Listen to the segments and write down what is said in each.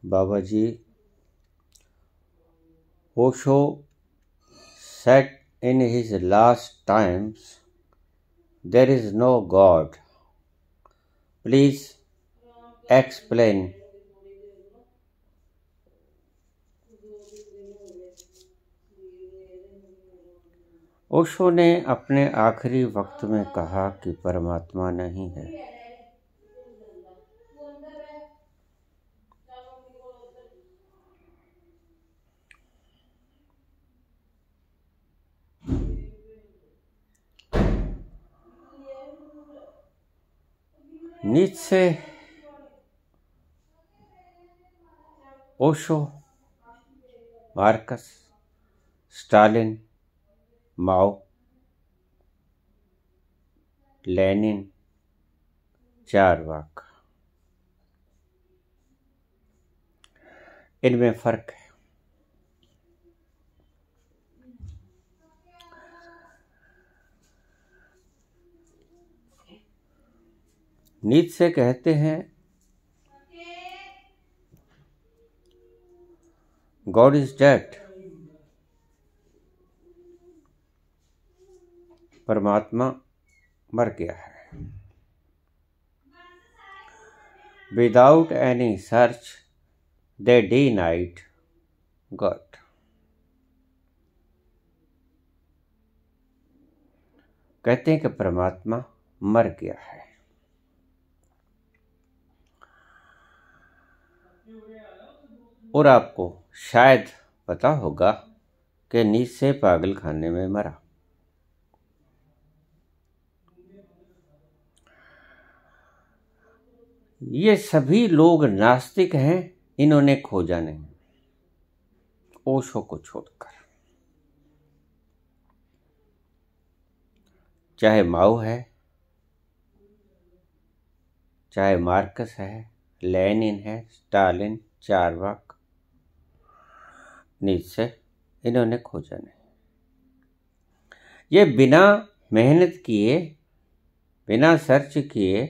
Baba ji, Osho said in his last times, there is no God. Please explain. Osho ने अपने आखिरी वक्त में कहा कि परमात्मा नहीं है। नीत्शे, ओशो, मार्कस, स्टालिन, माओ, लेनिन, चारवाक, इनमें फर्क है। नीत्शे कहते हैं गॉड इज डेड, परमात्मा मर गया है। विदाउट एनी सर्च दे डिनाइड गॉड। कहते हैं कि परमात्मा मर गया है। और आपको शायद पता होगा कि नीत्शे पागल खाने में मरा। ये सभी लोग नास्तिक हैं, इन्होंने खोजा नहीं, ओशो को छोड़कर। चाहे माओ है, चाहे मार्कस है, लेनिन है, स्टालिन, चारवाक, नीत्शे, इन्होंने खोजा नहीं। ये बिना मेहनत किए, बिना सर्च किए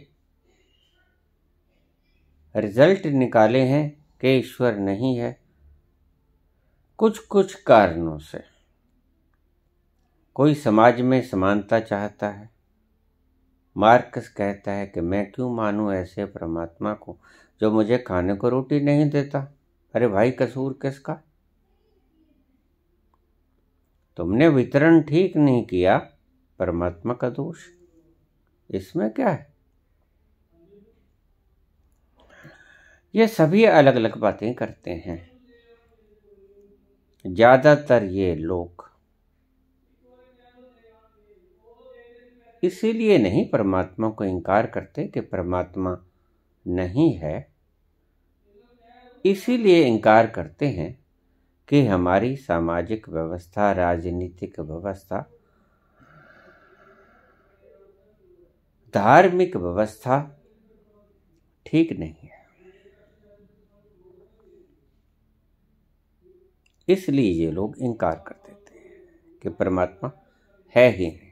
रिजल्ट निकाले हैं कि ईश्वर नहीं है। कुछ कुछ कारणों से कोई समाज में समानता चाहता है। मार्कस कहता है कि मैं क्यों मानूं ऐसे परमात्मा को जो मुझे खाने को रोटी नहीं देता। अरे भाई, कसूर किसका? तुमने वितरण ठीक नहीं किया, परमात्मा का दोष इसमें क्या है? ये सभी अलग अलग बातें करते हैं। ज्यादातर ये लोग इसीलिए नहीं परमात्मा को इनकार करते कि परमात्मा नहीं है, इसीलिए इनकार करते हैं कि हमारी सामाजिक व्यवस्था, राजनीतिक व्यवस्था, धार्मिक व्यवस्था ठीक नहीं है। इसलिए ये लोग इनकार कर देते हैं कि परमात्मा है ही नहीं।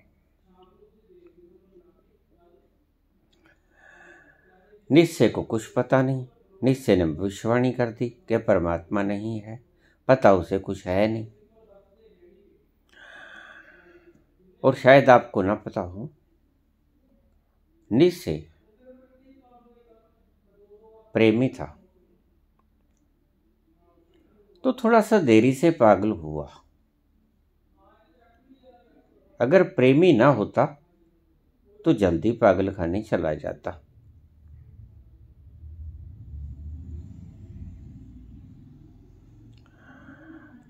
नीत्शे को कुछ पता नहीं। नीत्शे ने भविष्यवाणी कर दी कि परमात्मा नहीं है, पता उसे कुछ है नहीं। और शायद आपको ना पता हो, नीत्शे प्रेमी था, तो थोड़ा सा देरी से पागल हुआ। अगर प्रेमी ना होता तो जल्दी पागल खाने चला जाता।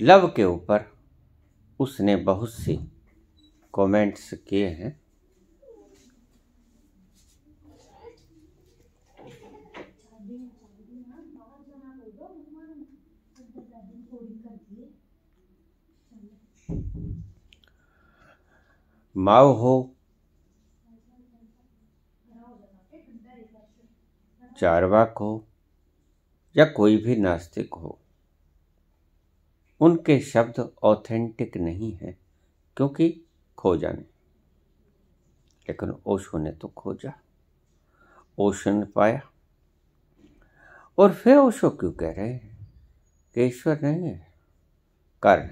लव के ऊपर उसने बहुत सी कमेंट्स किए हैं। माओ हो, चारवाक हो, या कोई भी नास्तिक हो, उनके शब्द ऑथेंटिक नहीं है, क्योंकि खोजा नहीं। लेकिन ओशो ने तो खोजा, ओशो ने पाया। और फिर ओशो क्यों कह रहे हैं कि ईश्वर नहीं है? कारण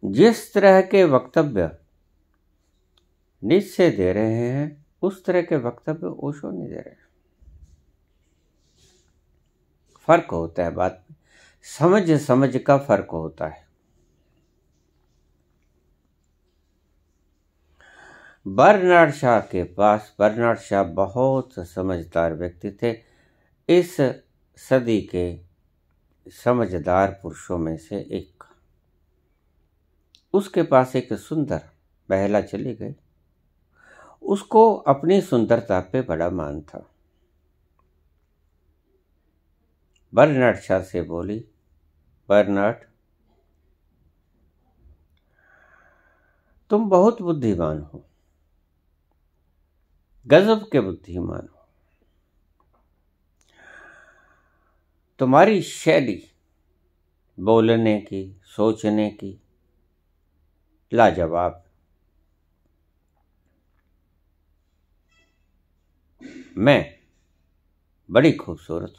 जिस तरह के वक्तव्य नीत्शे दे रहे हैं उस तरह के वक्तव्य ओशो नहीं दे रहे। फर्क होता है बात में, समझ का फर्क होता है। बर्नार्ड शॉ के पास, बर्नार्ड शॉ बहुत समझदार व्यक्ति थे, इस सदी के समझदार पुरुषों में से एक। उसके पास एक सुंदर महिला चली गई, उसको अपनी सुंदरता पे बड़ा मान था। बर्नार्ड शॉ से बोली, बर्नार्ड तुम बहुत बुद्धिमान हो, गजब के बुद्धिमान हो, तुम्हारी शैली बोलने की, सोचने की लाजवाब। मैं बड़ी खूबसूरत,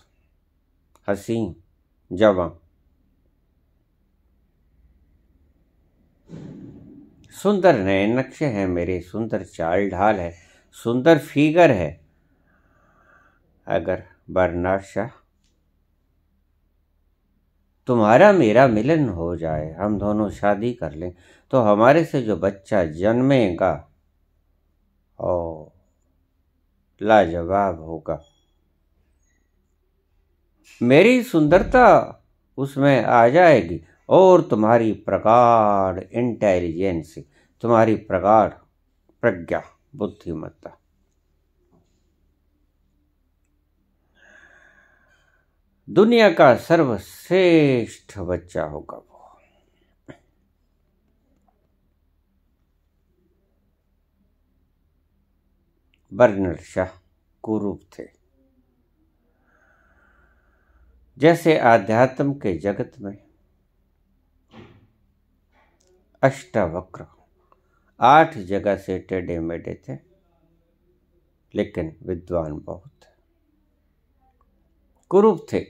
हसीन, जवान, सुंदर नए नक्शे हैं मेरे, सुंदर चाल ढाल है, सुंदर फिगर है। अगर बर्नार्ड शॉ तुम्हारा मेरा मिलन हो जाए, हम दोनों शादी कर लें, तो हमारे से जो बच्चा जन्मेगा ओ लाजवाब होगा। मेरी सुंदरता उसमें आ जाएगी और तुम्हारी प्रगाढ़ इंटेलिजेंस, तुम्हारी प्रगाढ़ प्रज्ञा, बुद्धिमत्ता। दुनिया का सर्वश्रेष्ठ बच्चा होगा वो। बर्नार्ड शॉ कुरूप थे। जैसे आध्यात्म के जगत में अष्टावक्र 8 जगह से टेढ़े मेढ़े थे, लेकिन विद्वान बहुत थे। कुरूप थे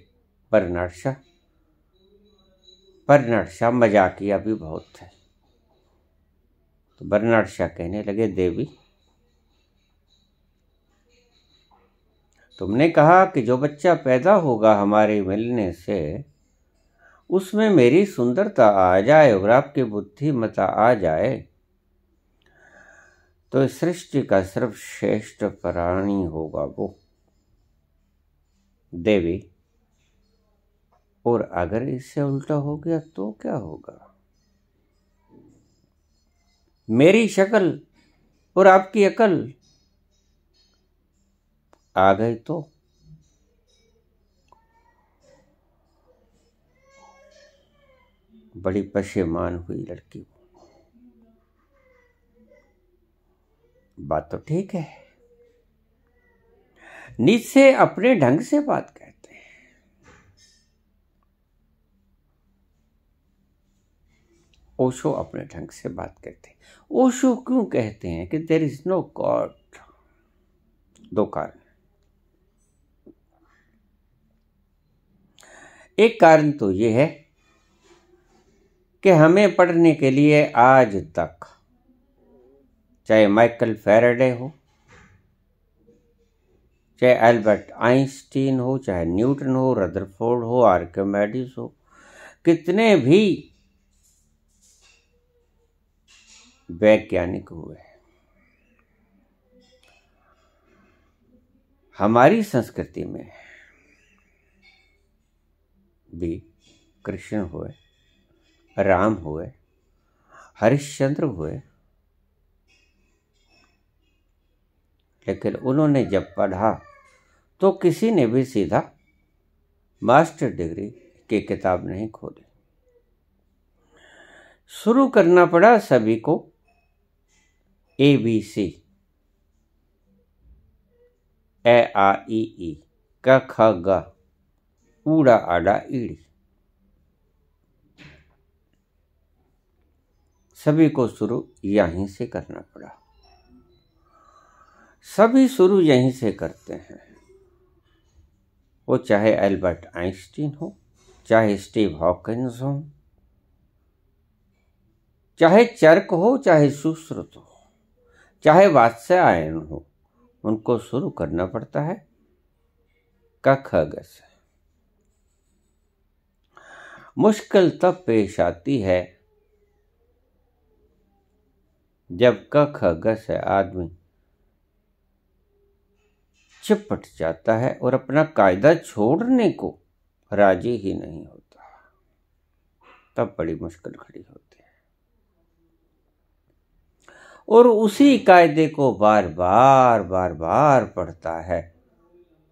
बर्नार्ड शॉ। बर्नार्ड शॉ मजाकिया भी बहुत थे। तो बर्नार्ड शॉ कहने लगे, देवी तुमने कहा कि जो बच्चा पैदा होगा हमारे मिलने से उसमें मेरी सुंदरता आ जाए और आपकी बुद्धिमत्ता आ जाए, तो इस सृष्टि का सर्वश्रेष्ठ प्राणी होगा वो। देवी, और अगर इससे उल्टा हो गया तो क्या होगा? मेरी शक्ल और आपकी अकल आ गई तो? बड़ी पशेमान हुई लड़की। बात तो ठीक है, नीत्शे अपने ढंग से बात कहते हैं। ओशो अपने ढंग से बात करते हैं। ओशो क्यों कहते हैं कि देयर इज नो गॉड? 2 कारण। एक कारण तो ये है कि हमें पढ़ने के लिए आज तक, चाहे माइकल फैराडे हो, चाहे एल्बर्ट आइंस्टीन हो, चाहे न्यूटन हो, रदरफोर्ड हो, आर्किमिडीज हो, कितने भी वैज्ञानिक हुए, हमारी संस्कृति में भी कृष्ण हुए, राम हुए, हरिश्चंद्र हुए, लेकिन उन्होंने जब पढ़ा तो किसी ने भी सीधा मास्टर डिग्री की किताब नहीं खोली। शुरू करना पड़ा सभी को ABC, ए आ ई ई, क ख ग, ऊड़ा आड़ा ईड़ी, सभी को शुरू यहीं से करना पड़ा। सभी शुरू यहीं से करते हैं। वो चाहे एल्बर्ट आइंस्टीन हो, चाहे स्टीव हॉकिंस हो, चाहे चर्क हो, चाहे सुश्रुत हो, चाहे वात्स्यायन हो, उनको शुरू करना पड़ता है क ख ग से। मुश्किल तब पेश आती है जब क ख ग से आदमी चिपट जाता है और अपना कायदा छोड़ने को राजी ही नहीं होता, तब बड़ी मुश्किल खड़ी होती है। और उसी कायदे को बार बार पढ़ता है,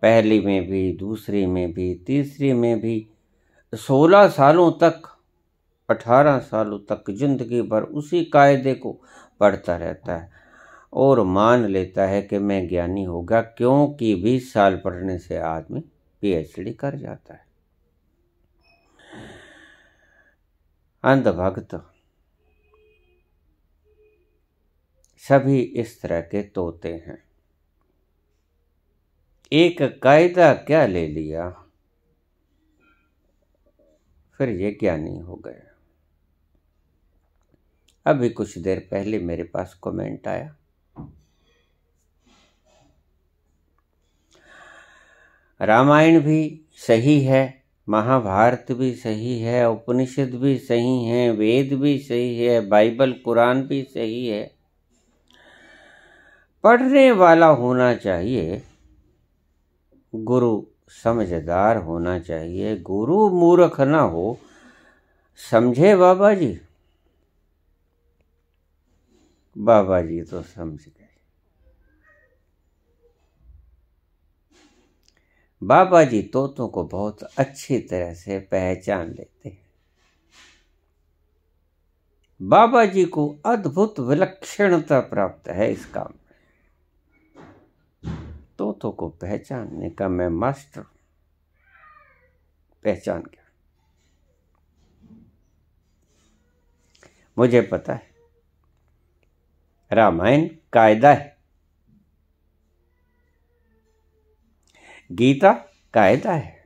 पहली में भी, दूसरी में भी, तीसरी में भी, 16 सालों तक, 18 सालों तक जिंदगी भर उसी कायदे को पढ़ता रहता है और मान लेता है कि मैं ज्ञानी होगा, क्योंकि 20 साल पढ़ने से आदमी पीएचडी कर जाता है। अंधभक्त सभी इस तरह के तोते हैं। एक कायदा क्या ले लिया, फिर ये ज्ञानी हो गए। अभी कुछ देर पहले मेरे पास कमेंट आया, रामायण भी सही है, महाभारत भी सही है, उपनिषद भी सही है, वेद भी सही है, बाइबल कुरान भी सही है। पढ़ने वाला होना चाहिए, गुरु समझदार होना चाहिए, गुरु मूर्ख ना हो। समझे बाबा जी? बाबा जी तो समझ गए। बाबा जी तोतों को बहुत अच्छी तरह से पहचान लेते हैं। बाबा जी को अद्भुत विलक्षणता प्राप्त है इस काम में। तोतों को पहचानने का मैं मास्टर, पहचान गया। मुझे पता है रामायण कायदा है, गीता कायदा है,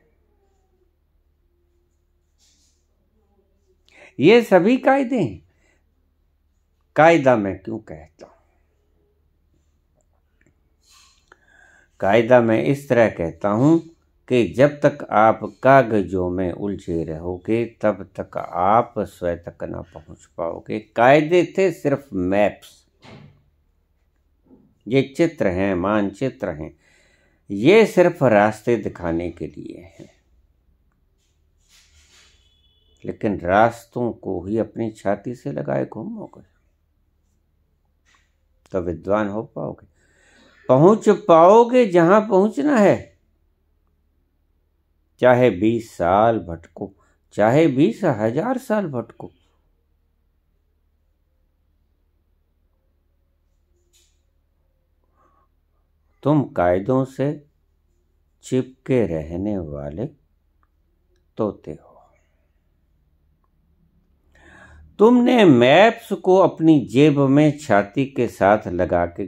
ये सभी कायदे हैं। कायदा मैं क्यों कहता हूं? कायदा मैं इस तरह कहता हूं कि जब तक आप कागजों में उलझे रहोगे तब तक आप स्वयं तक ना पहुंच पाओगे। कायदे थे सिर्फ मैप्स, ये चित्र हैं, मानचित्र हैं, ये सिर्फ रास्ते दिखाने के लिए हैं। लेकिन रास्तों को ही अपनी छाती से लगाए घूमोगे तो विद्वान हो पाओगे, पहुंच पाओगे जहां पहुंचना है। चाहे 20 साल भटको, चाहे 20,000 साल भटको, तुम कायदों से चिपके रहने वाले तोते हो। तुमने मैप्स को अपनी जेब में छाती के साथ लगा के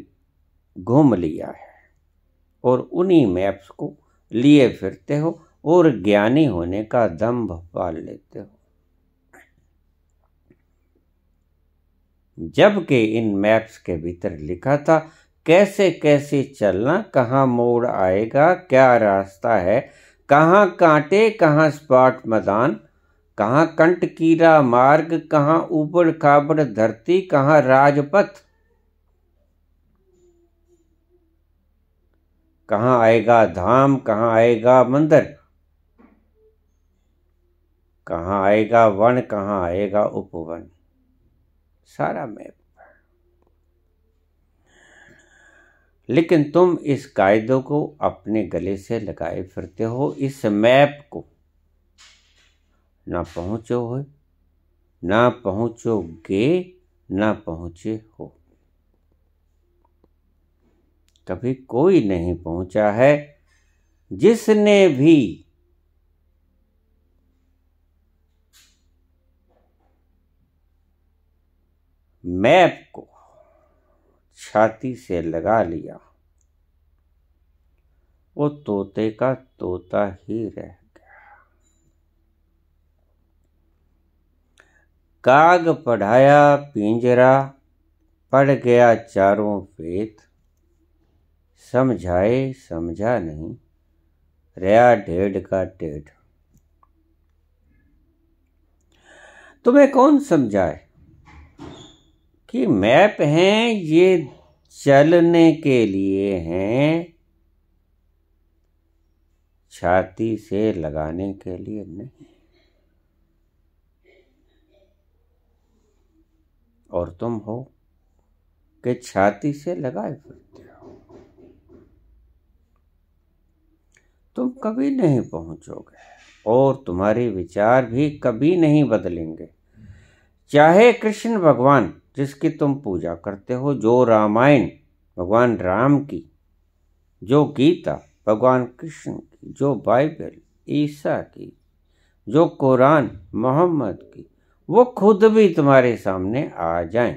घूम लिया है और उन्हीं मैप्स को लिए फिरते हो और ज्ञानी होने का दंभ पाल लेते हो, जबकि इन मैप्स के भीतर लिखा था कैसे कैसे चलना, कहाँ मोड़ आएगा, क्या रास्ता है, कहाँ कांटे, कहाँ स्पॉट मैदान, कहाँ कंटकीला मार्ग, कहाँ ऊबड़ खाबड़ धरती, कहाँ राजपथ, कहाँ आएगा धाम, कहाँ आएगा मंदिर, कहाँ आएगा वन, कहाँ आएगा उपवन, सारा मैप। लेकिन तुम इस कायदों को अपने गले से लगाए फिरते हो, इस मैप को ना पहुंचो हो, ना पहुंचोगे, ना पहुंचे हो। कभी कोई नहीं पहुंचा है जिसने भी मैप को छाती से लगा लिया वो तोते का तोता ही रह गया। काग पढ़ाया पिंजरा, पढ़ गया चारों वेद, समझाए समझा नहीं, रहा ढेढ़ का ढेढ़। तुम्हें कौन समझाए कि मैप हैं ये चलने के लिए हैं, छाती से लगाने के लिए नहीं। और तुम हो कि छाती से लगाए फिरते हो। तुम कभी नहीं पहुंचोगे और तुम्हारे विचार भी कभी नहीं बदलेंगे। चाहे कृष्ण भगवान जिसकी तुम पूजा करते हो, जो रामायण भगवान राम की, जो गीता भगवान कृष्ण की, जो बाइबल ईसा की, जो कुरान मोहम्मद की, वो खुद भी तुम्हारे सामने आ जाएं,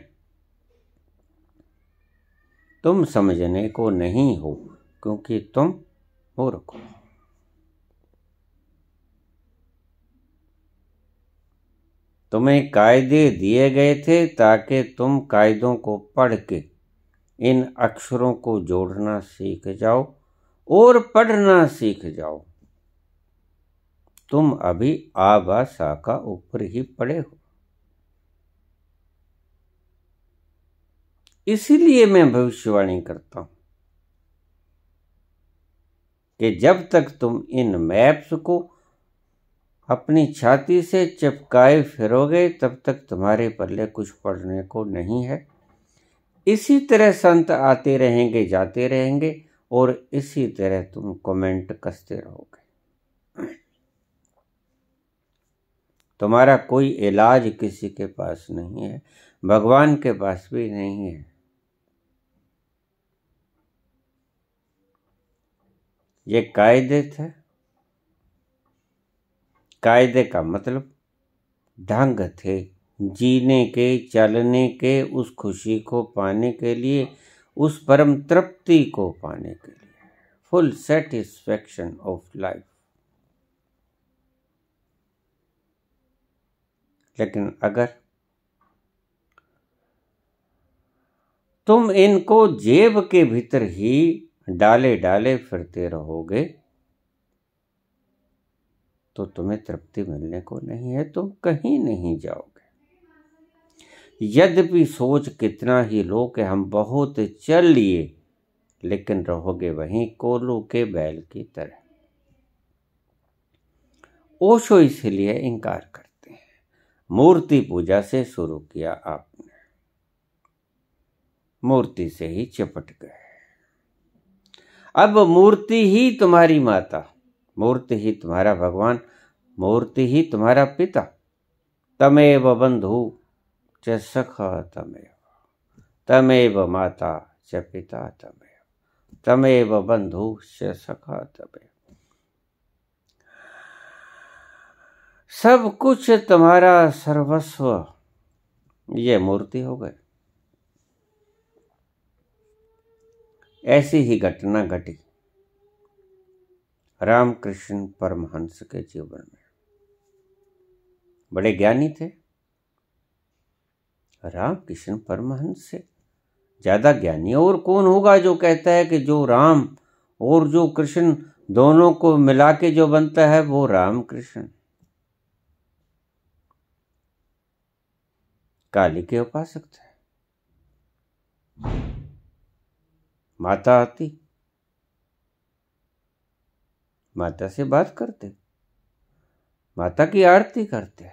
तुम समझने को नहीं हो, क्योंकि तुम मूर्ख हो। तुम्हें कायदे दिए गए थे ताकि तुम कायदों को पढ़ के इन अक्षरों को जोड़ना सीख जाओ और पढ़ना सीख जाओ। तुम अभी आ बा सा का ऊपर ही पड़े हो। इसीलिए मैं भविष्यवाणी करता हूं कि जब तक तुम इन मैप्स को अपनी छाती से चिपकाए फिरोगे, तब तक तुम्हारे पल्ले कुछ पढ़ने को नहीं है। इसी तरह संत आते रहेंगे, जाते रहेंगे, और इसी तरह तुम कमेंट कसते रहोगे। तुम्हारा कोई इलाज किसी के पास नहीं है, भगवान के पास भी नहीं है। ये कायदे थे। कायदे का मतलब ढंग थे जीने के, चलने के, उस खुशी को पाने के लिए, उस परम तृप्ति को पाने के लिए, फुल सेटिस्फैक्शन ऑफ लाइफ। लेकिन अगर तुम इनको जेब के भीतर ही डाले डाले फिरते रहोगे तो तुम्हें तृप्ति मिलने को नहीं है, तुम कहीं नहीं जाओगे। यद्यपि सोच कितना ही लो कि हम बहुत चल लिए, लेकिन रहोगे वहीं कोल्हू के बैल की तरह। ओशो इसलिए इनकार करते हैं। मूर्ति पूजा से शुरू किया आपने, मूर्ति से ही चिपट गए। अब मूर्ति ही तुम्हारी माता, मूर्ति ही तुम्हारा भगवान, मूर्ति ही तुम्हारा पिता। तमेव बंधु च सखा तमेव, तमेव माता च पिता तमेव, तमेव बंधु च सखा तमेव। सब कुछ तुम्हारा सर्वस्व ये मूर्ति हो गए। ऐसी ही घटना घटी रामकृष्ण परमहंस के जीवन में। बड़े ज्ञानी थे। रामकृष्ण परमहंस से ज्यादा ज्ञानी और कौन होगा जो कहता है कि जो राम और जो कृष्ण दोनों को मिला के जो बनता है वो रामकृष्ण। काली के उपासक थे। माता आती, माता से बात करते, माता की आरती करते,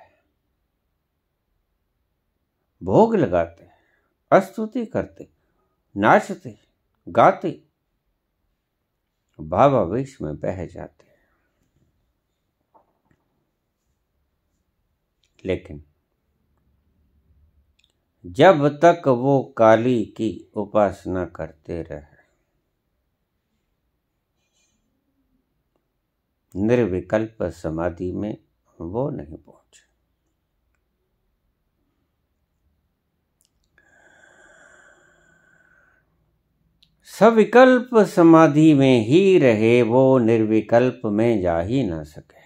भोग लगाते, स्तुति करते, नाचते, गाते, भावावेश में बह जाते। लेकिन जब तक वो काली की उपासना करते रहे, निर्विकल्प समाधि में वो नहीं पहुंचे। सविकल्प समाधि में ही रहे, वो निर्विकल्प में जा ही ना सके।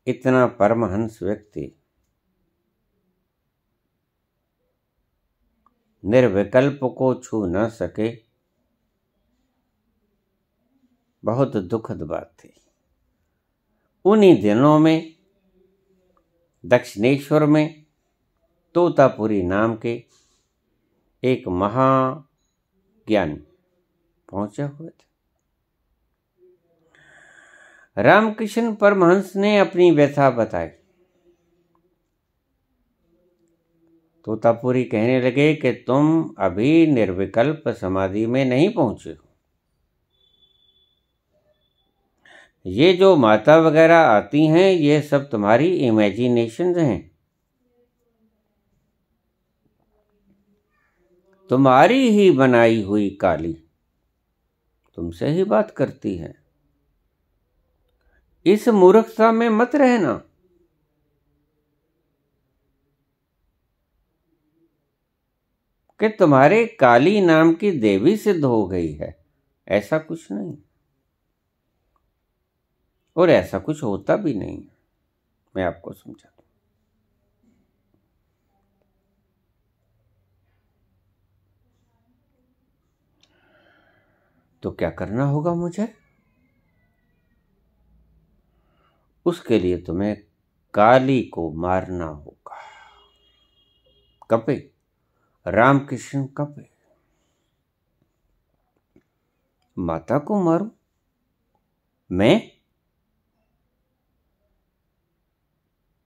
इतना परमहंस व्यक्ति निर्विकल्प को छू न सके, बहुत दुखद बात थी। उन्हीं दिनों में दक्षिणेश्वर में तोतापुरी नाम के एक महाज्ञानी पहुंचे हुए थे। रामकृष्ण परमहंस ने अपनी व्यथा बताई। तोतापुरी कहने लगे कि तुम अभी निर्विकल्प समाधि में नहीं पहुंचे हो। ये जो माता वगैरह आती हैं, ये सब तुम्हारी इमेजिनेशन हैं। तुम्हारी ही बनाई हुई काली तुमसे ही बात करती है। इस मूर्खता में मत रहना। कि तुम्हारे काली नाम की देवी सिद्ध हो गई है, ऐसा कुछ नहीं, और ऐसा कुछ होता भी नहीं। मैं आपको समझाता हूं। तो क्या करना होगा मुझे? उसके लिए तुम्हें काली को मारना होगा। कपे, रामकृष्ण कपे। माता को मारूं मैं?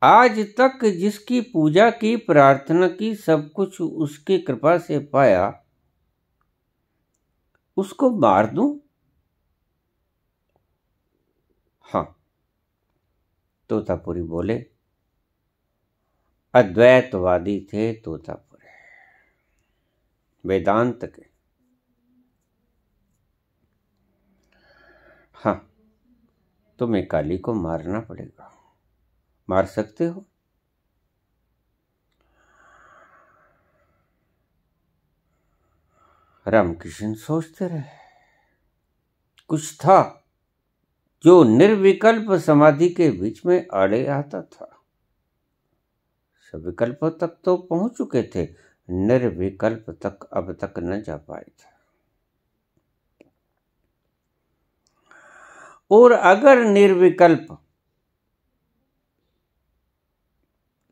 आज तक जिसकी पूजा की, प्रार्थना की, सब कुछ उसकी कृपा से पाया, उसको मार दूं? हाँ। तोतापुरी बोले। अद्वैतवादी थे तोतापुरी, वेदांत के। हाँ, तुम्हें काली को मारना पड़ेगा। मार सकते हो? रामकृष्ण सोचते रहे। कुछ था जो निर्विकल्प समाधि के बीच में आड़े आता था। सविकल्प तक तो पहुंच चुके थे, निर्विकल्प तक अब तक न जा पाए थे। और अगर निर्विकल्प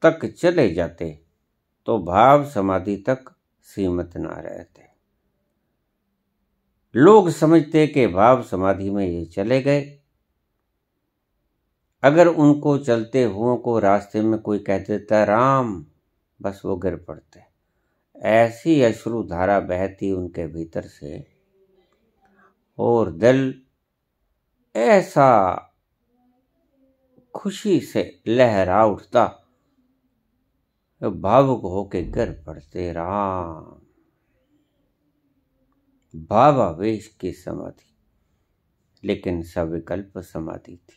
तक चले जाते तो भाव समाधि तक सीमित ना रहते। लोग समझते कि भाव समाधि में ये चले गए। अगर उनको चलते हुओं को रास्ते में कोई कह देता राम, बस वो गिर पड़ते। ऐसी अश्रु धारा बहती उनके भीतर से, और दिल ऐसा खुशी से लहरा उठता, भावुक होके गिर पड़ते। राम, भावावेश की समाधि, लेकिन सविकल्प समाधि थी।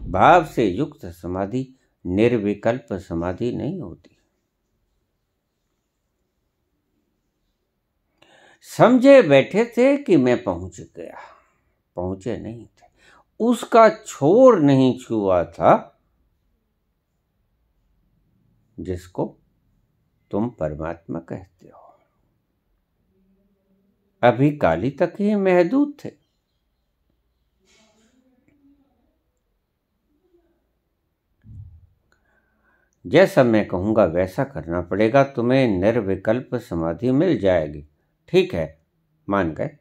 भाव से युक्त समाधि निर्विकल्प समाधि नहीं होती। समझे बैठे थे कि मैं पहुंच गया, पहुंचे नहीं थे। उसका छोर नहीं छुआ था जिसको तुम परमात्मा कहते हो। अभी काली तक ही महदूद थे। जैसा मैं कहूंगा वैसा करना पड़ेगा, तुम्हें निर्विकल्प समाधि मिल जाएगी। ठीक है, मान गए।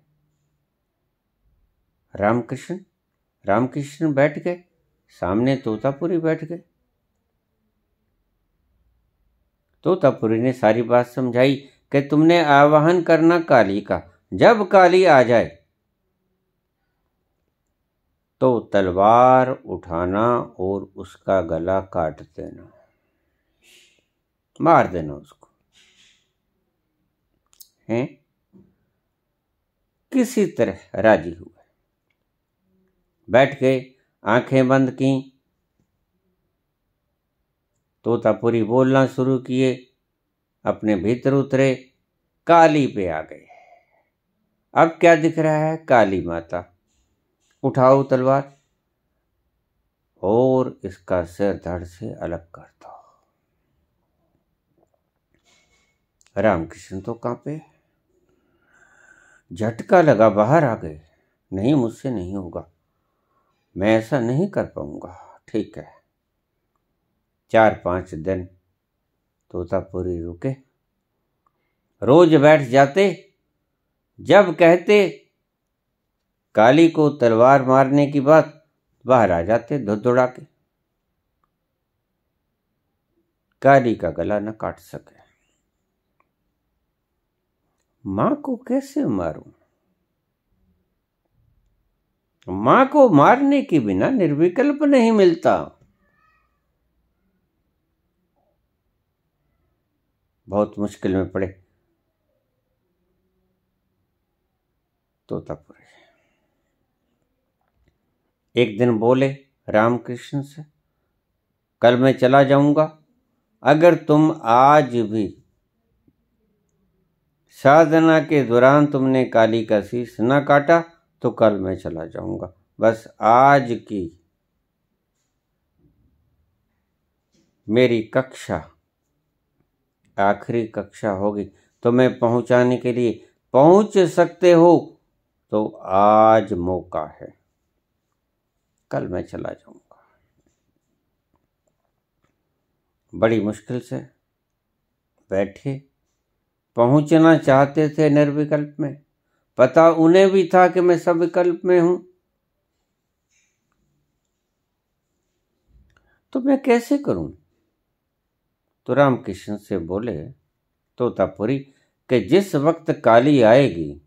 रामकृष्ण बैठ गए, सामने तोतापुरी बैठ गए। तोतापुरी ने सारी बात समझाई कि तुमने आवाहन करना काली का, जब काली आ जाए तो तलवार उठाना और उसका गला काट देना, मार देना उसको। हैं? किसी तरह राजी हुए, बैठ गए, आंखें बंद की। तोतापुरी बोलना शुरू किए। अपने भीतर उतरे, काली पे आ गए। अब क्या दिख रहा है? काली माता। उठाओ तलवार और इसका सिर धड़ से अलग कर दो। रामकृष्ण तो कांपे, झटका लगा, बाहर आ गए। नहीं, मुझसे नहीं होगा, मैं ऐसा नहीं कर पाऊंगा। ठीक है। 4-5 दिन तोतापुरी रुके। रोज बैठ जाते, जब कहते काली को तलवार मारने की बात, बाहर आ जाते धुड़धुड़ा के। काली का गला न काट सके। मां को कैसे मारूं? मां को मारने के बिना निर्विकल्प नहीं मिलता। बहुत मुश्किल में पड़े तोतापुरी। एक दिन बोले रामकृष्ण से, कल मैं चला जाऊंगा, अगर तुम आज भी साधना के दौरान तुमने काली का शीश न काटा तो कल मैं चला जाऊंगा। बस आज की मेरी कक्षा आखिरी कक्षा होगी, तो मैं पहुंचाने के लिए पहुंच सकते हो तो आज मौका है, कल मैं चला जाऊंगा। बड़ी मुश्किल से बैठे, पहुंचना चाहते थे निर्विकल्प में। पता उन्हें भी था कि मैं सविकल्प में हूं, तो मैं कैसे करूं? तो रामकृष्ण से बोले तोतापुरी कि जिस वक्त काली आएगी,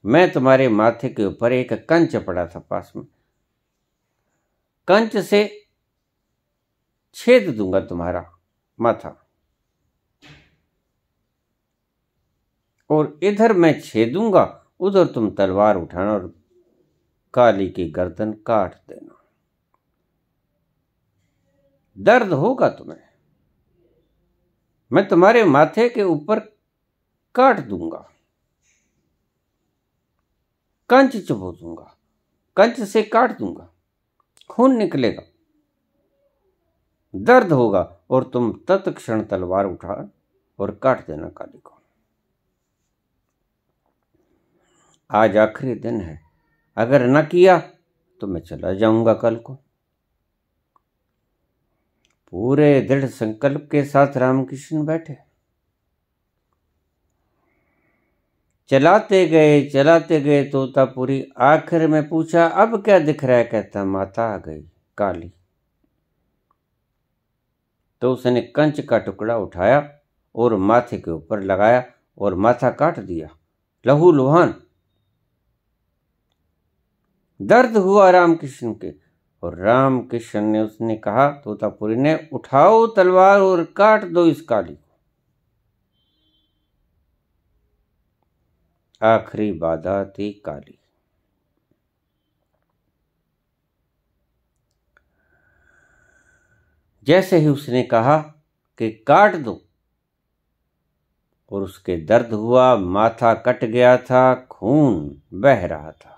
मैं तुम्हारे माथे के ऊपर एक कंच पड़ा था पास में, कंच से छेद दूंगा तुम्हारा माथा, और इधर मैं छेदूंगा, उधर तुम तलवार उठाना और काली की गर्दन काट देना। दर्द होगा तुम्हें, मैं तुम्हारे माथे के ऊपर काट दूंगा, कंच चबो दूंगा, कंच से काट दूंगा, खून निकलेगा, दर्द होगा, और तुम तत्क्षण तलवार उठा और काट देना काली को। आज आखिरी दिन है, अगर न किया तो मैं चला जाऊंगा कल को। पूरे दृढ़ संकल्प के साथ रामकृष्ण बैठे। चलाते गए तोतापुरी। आखिर में पूछा, अब क्या दिख रहा है? कहता, माता आ गई काली। तो उसने कंच का टुकड़ा उठाया और माथे के ऊपर लगाया और माथा काट दिया। लहूलुहान दर्द हुआ रामकृष्ण के, और रामकृष्ण ने उसने कहा तोतापुरी ने, उठाओ तलवार और काट दो इस काली को। आखिरी बाधा थी काली। जैसे ही उसने कहा कि काट दो, और उसके दर्द हुआ, माथा कट गया था, खून बह रहा था।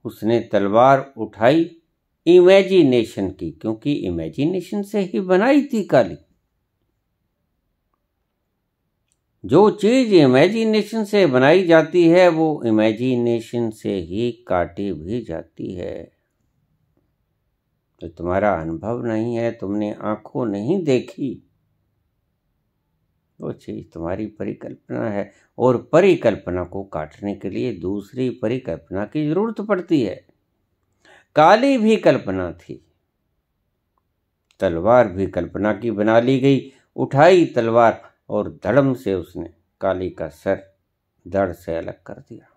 उसने तलवार उठाई, इमेजिनेशन की, क्योंकि इमेजिनेशन से ही बनाई थी काली। जो चीज इमेजिनेशन से बनाई जाती है वो इमेजिनेशन से ही काटी भी जाती है। तो तुम्हारा अनुभव नहीं है, तुमने आंखों नहीं देखी, वो चीज तुम्हारी परिकल्पना है, और परिकल्पना को काटने के लिए दूसरी परिकल्पना की जरूरत पड़ती है। काली भी कल्पना थी, तलवार भी कल्पना की बना ली गई। उठाई तलवार और धड़म से उसने काली का सर धड़ से अलग कर दिया।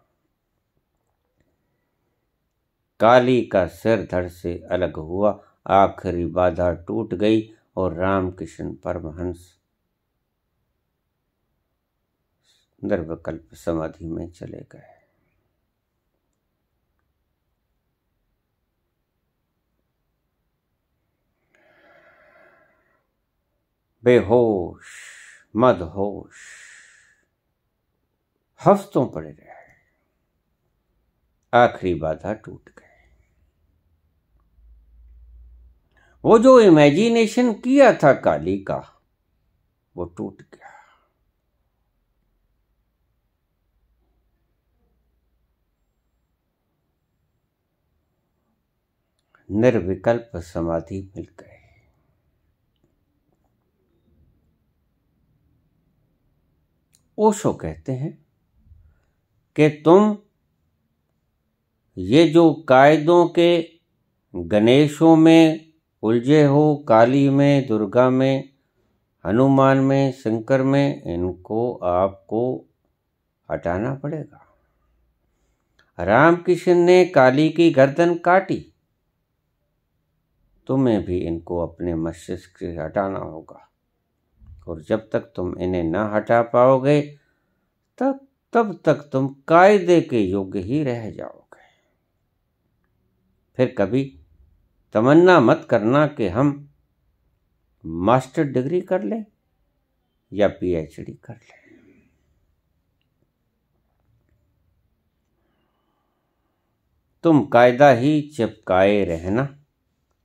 काली का सिर धड़ से अलग हुआ, आखिरी बाधा टूट गई और रामकृष्ण परमहंस निर्विकल्प समाधि में चले गए। बेहोश मदहोश हफ्तों पड़े रहे। आखिरी बाधा टूट गई। वो जो इमेजिनेशन किया था काली का वो टूट गया। निर्विकल्प समाधि मिल गई। ओशो कहते हैं कि तुम ये जो कायदों के गणेशों में उलझे हो, काली में, दुर्गा में, हनुमान में, शंकर में, इनको आपको हटाना पड़ेगा। रामकृष्ण ने काली की गर्दन काटी, तुम्हें भी इनको अपने मस्तिष्क से हटाना होगा। और जब तक तुम इन्हें ना हटा पाओगे तब तक तुम कायदे के योग्य ही रह जाओगे। फिर कभी तमन्ना मत करना कि हम मास्टर डिग्री कर लें या पीएचडी कर लें। तुम कायदा ही चिपकाए रहना,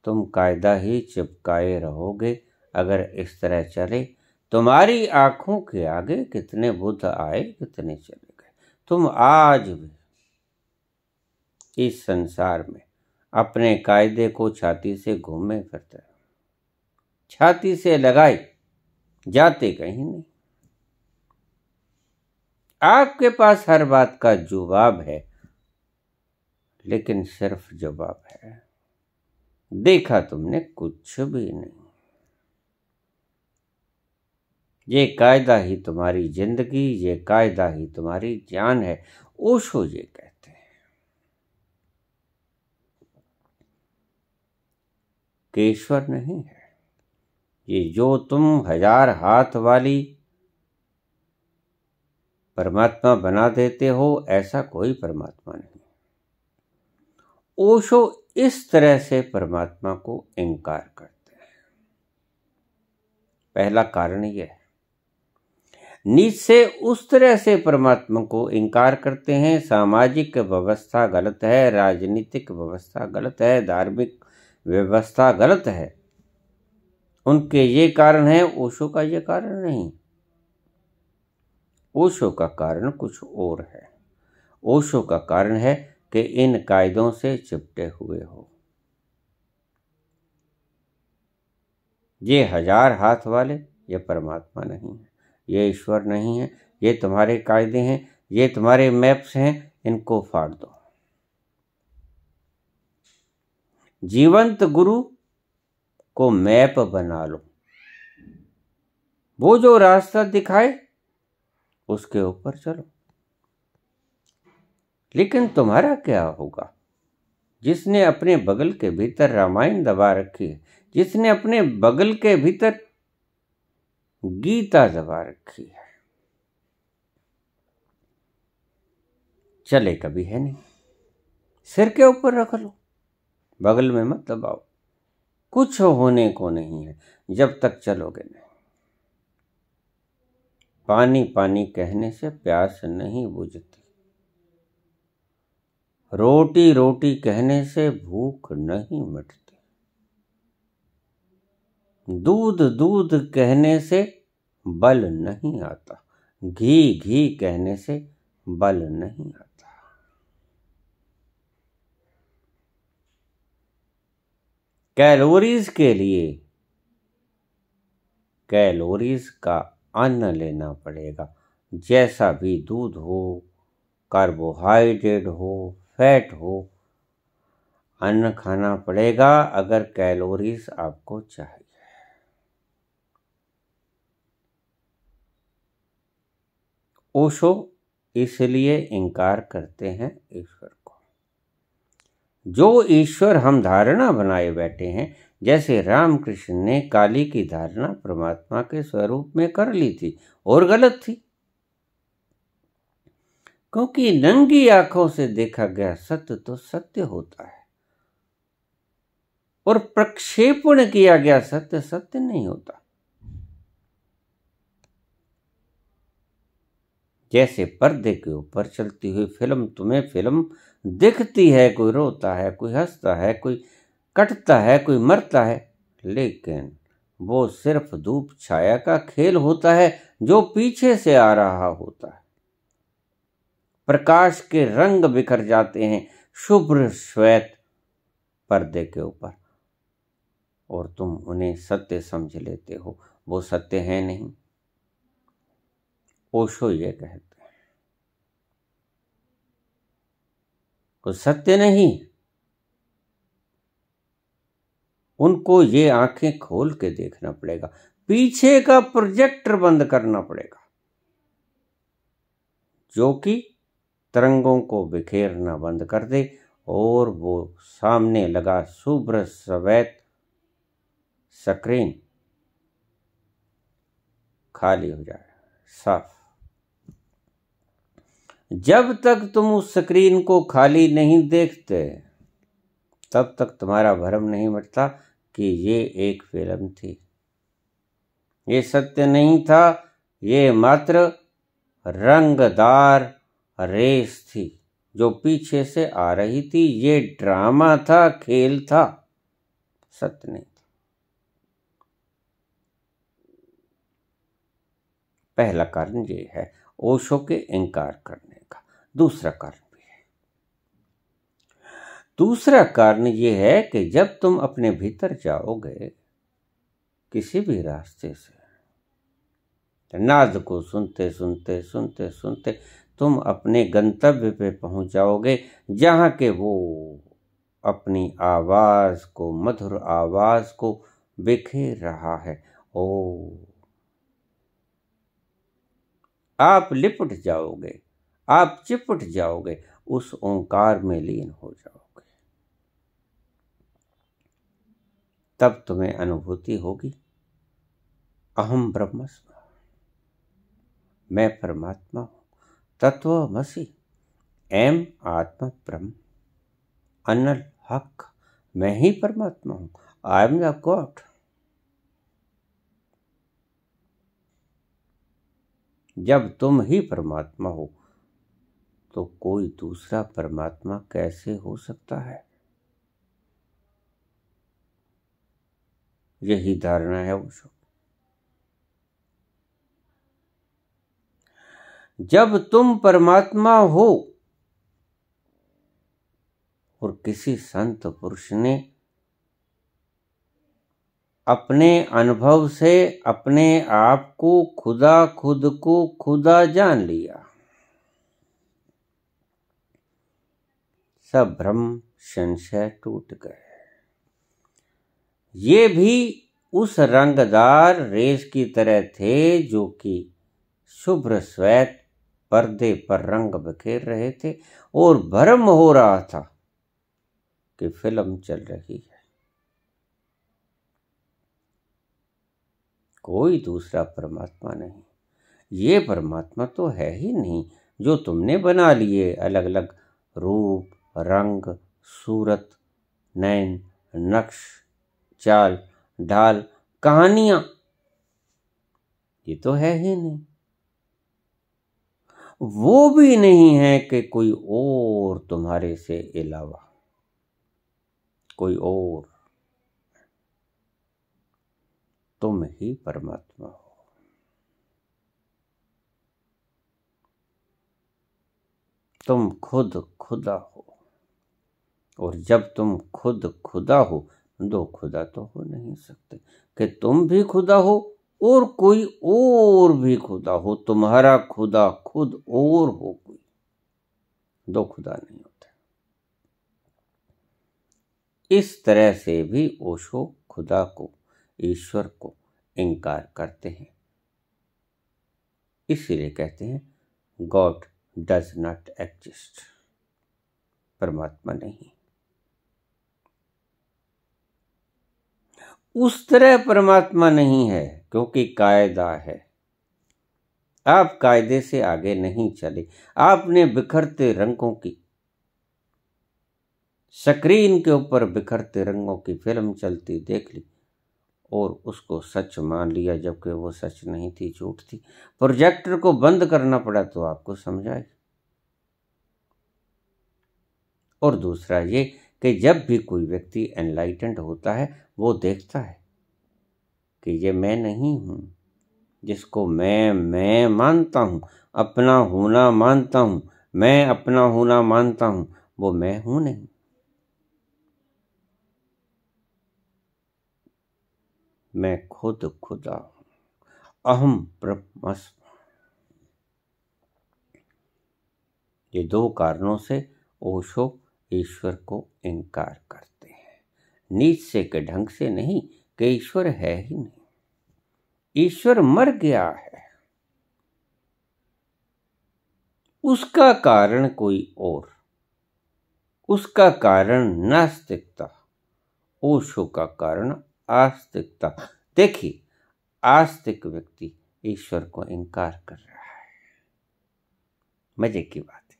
तुम कायदा ही चिपकाए रहोगे। अगर इस तरह चले, तुम्हारी आंखों के आगे कितने बुद्ध आए, कितने चले गए। तुम आज भी इस संसार में अपने कायदे को छाती से घूमे फिरते हो, छाती से लगाए, जाते कहीं नहीं। आपके पास हर बात का जवाब है, लेकिन सिर्फ जवाब है, देखा तुमने कुछ भी नहीं। ये कायदा ही तुम्हारी जिंदगी, ये कायदा ही तुम्हारी जान है। ओशो ये कहते हैं कि ईश्वर नहीं है। ये जो तुम 1000 हाथ वाली परमात्मा बना देते हो, ऐसा कोई परमात्मा नहीं। ओशो इस तरह से परमात्मा को इनकार करते हैं। पहला कारण यह है। नीचे उस तरह से परमात्मा को इनकार करते हैं। सामाजिक व्यवस्था गलत है, राजनीतिक व्यवस्था गलत है, धार्मिक व्यवस्था गलत है। उनके ये कारण है, ओशो का ये कारण नहीं। ओशो का कारण कुछ और है। ओशो का कारण है कि इन कायदों से चिपटे हुए हो। ये 1000 हाथ वाले ये परमात्मा नहीं है, ये ईश्वर नहीं है, ये तुम्हारे कायदे हैं, ये तुम्हारे मैप्स हैं, इनको फाड़ दो। जीवंत गुरु को मैप बना लो, वो जो रास्ता दिखाए उसके ऊपर चलो। लेकिन तुम्हारा क्या होगा? जिसने अपने बगल के भीतर रामायण दबा रखी है, जिसने अपने बगल के भीतर गीता दबा रखी है, चले कभी है नहीं। सिर के ऊपर रख लो, बगल में मत दबाओ। कुछ होने को नहीं है जब तक चलोगे नहीं। पानी पानी कहने से प्यास नहीं बुझती, रोटी रोटी कहने से भूख नहीं मिटती, दूध दूध कहने से बल नहीं आता, घी घी कहने से बल नहीं आता। कैलोरीज के लिए कैलोरीज का अन्न लेना पड़ेगा। जैसा भी दूध हो, कार्बोहाइड्रेट हो, फैट हो, अन्न खाना पड़ेगा अगर कैलोरीज आपको चाहिए। ओशो इसलिए इनकार करते हैं ईश्वर को। जो ईश्वर हम धारणा बनाए बैठे हैं, जैसे रामकृष्ण ने काली की धारणा परमात्मा के स्वरूप में कर ली थी और गलत थी, क्योंकि नंगी आंखों से देखा गया सत्य तो सत्य होता है और प्रक्षेपण किया गया सत्य सत्य नहीं होता। जैसे पर्दे के ऊपर चलती हुई फिल्म तुम्हें फिल्म दिखती है, कोई रोता है, कोई हंसता है, कोई कटता है, कोई मरता है, लेकिन वो सिर्फ धूप छाया का खेल होता है जो पीछे से आ रहा होता है। प्रकाश के रंग बिखर जाते हैं शुभ्र श्वेत पर्दे के ऊपर और तुम उन्हें सत्य समझ लेते हो। वो सत्य है नहीं। ओशो ये कहते हैं वो सत्य नहीं। उनको ये आंखें खोल के देखना पड़ेगा, पीछे का प्रोजेक्टर बंद करना पड़ेगा जो कि तरंगों को बिखेरना बंद कर दे और वो सामने लगा शुभ्र श्वेत स्क्रीन खाली हो जाए, साफ। जब तक तुम उस स्क्रीन को खाली नहीं देखते तब तक तुम्हारा भ्रम नहीं मिटता कि ये एक फिल्म थी, ये सत्य नहीं था, ये मात्र रंगदार रेस थी जो पीछे से आ रही थी। ये ड्रामा था, खेल था, सत्य नहीं था। पहला कारण ये है ओशो के इनकार करने का। दूसरा कारण भी है। दूसरा कारण ये है कि जब तुम अपने भीतर जाओगे किसी भी रास्ते से, नाद को सुनते सुनते सुनते सुनते तुम अपने गंतव्य पे पहुंच जाओगे जहां के वो अपनी आवाज को, मधुर आवाज को बिखेर रहा है। ओ आप लिपट जाओगे, आप चिपट जाओगे, उस ओंकार में लीन हो जाओगे। तब तुम्हें अनुभूति होगी अहम ब्रह्मस्मि, मैं परमात्मा हूं, तत्वमसि, एम आत्मा ब्रह्म, अनल हक, मैं ही परमात्मा हूं, आई एम द गॉड। जब तुम ही परमात्मा हो तो कोई दूसरा परमात्मा कैसे हो सकता है? यही धारणा है ओशो। जब तुम परमात्मा हो और किसी संत पुरुष ने अपने अनुभव से अपने आप को खुदा, खुद को खुदा जान लिया, सब भ्रम संशय टूट गए। ये भी उस रंगदार रेस की तरह थे जो कि शुभ्र श्वेत पर्दे पर रंग बिखेर रहे थे और भ्रम हो रहा था कि फिल्म चल रही है। कोई दूसरा परमात्मा नहीं। ये परमात्मा तो है ही नहीं जो तुमने बना लिए, अलग अलग रूप, रंग, सूरत, नैन, नक्श, चाल, ढाल, कहानियां, ये तो है ही नहीं। वो भी नहीं है कि कोई और तुम्हारे से अलावा, कोई और, तुम ही परमात्मा हो। तुम खुद खुदा हो और जब तुम खुद खुदा हो, दो खुदा तो हो नहीं सकते कि तुम भी खुदा हो और कोई और भी खुदा हो। तुम्हारा खुदा खुद और हो कोई, दो खुदा नहीं होते। इस तरह से भी ओशो खुदा को, ईश्वर को इनकार करते हैं। इसीलिए कहते हैं गॉड डज नॉट एग्जिस्ट, परमात्मा नहीं। उस तरह परमात्मा नहीं है क्योंकि कायदा है। आप कायदे से आगे नहीं चले। आपने बिखरते रंगों की, स्क्रीन के ऊपर बिखरते रंगों की फिल्म चलती देख ली और उसको सच मान लिया, जबकि वो सच नहीं थी, झूठ थी। प्रोजेक्टर को बंद करना पड़ा तो आपको समझ आई। और दूसरा ये कि जब भी कोई व्यक्ति एनलाइटेंड होता है, वो देखता है कि ये मैं नहीं हूं। जिसको मैं मानता हूं, अपना होना मानता हूं, मैं अपना होना मानता हूं, वो मैं हूं नहीं। मैं खुद खुदा हूं, अहम ब्रह्मस्मि। ये दो कारणों से ओशो ईश्वर को इनकार करते हैं। नीचे के ढंग से नहीं कि ईश्वर है ही नहीं, ईश्वर मर गया है। उसका कारण कोई और, उसका कारण नास्तिकता, ओशो का कारण आस्तिकता। देखिए, आस्तिक व्यक्ति ईश्वर को इनकार कर रहा है, मजे की बात है।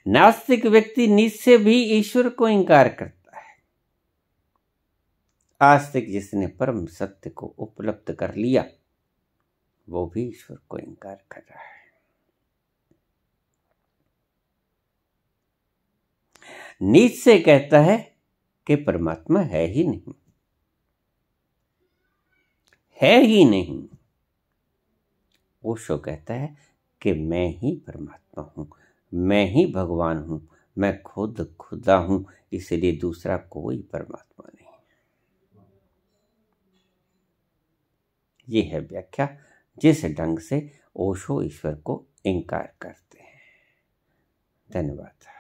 नास्तिक व्यक्ति नीचे भी ईश्वर को इनकार करता है। आस्तिक जिसने परम सत्य को उपलब्ध कर लिया, वो भी ईश्वर को इनकार कर रहा है। नीचे कहता है कि परमात्मा है ही नहीं, है ही नहीं। ओशो कहता है कि मैं ही परमात्मा हूं, मैं ही भगवान हूं, मैं खुद खुदा हूं, इसलिए दूसरा कोई परमात्मा नहीं। ये है व्याख्या जिस ढंग से ओशो ईश्वर को इनकार करते हैं। धन्यवाद।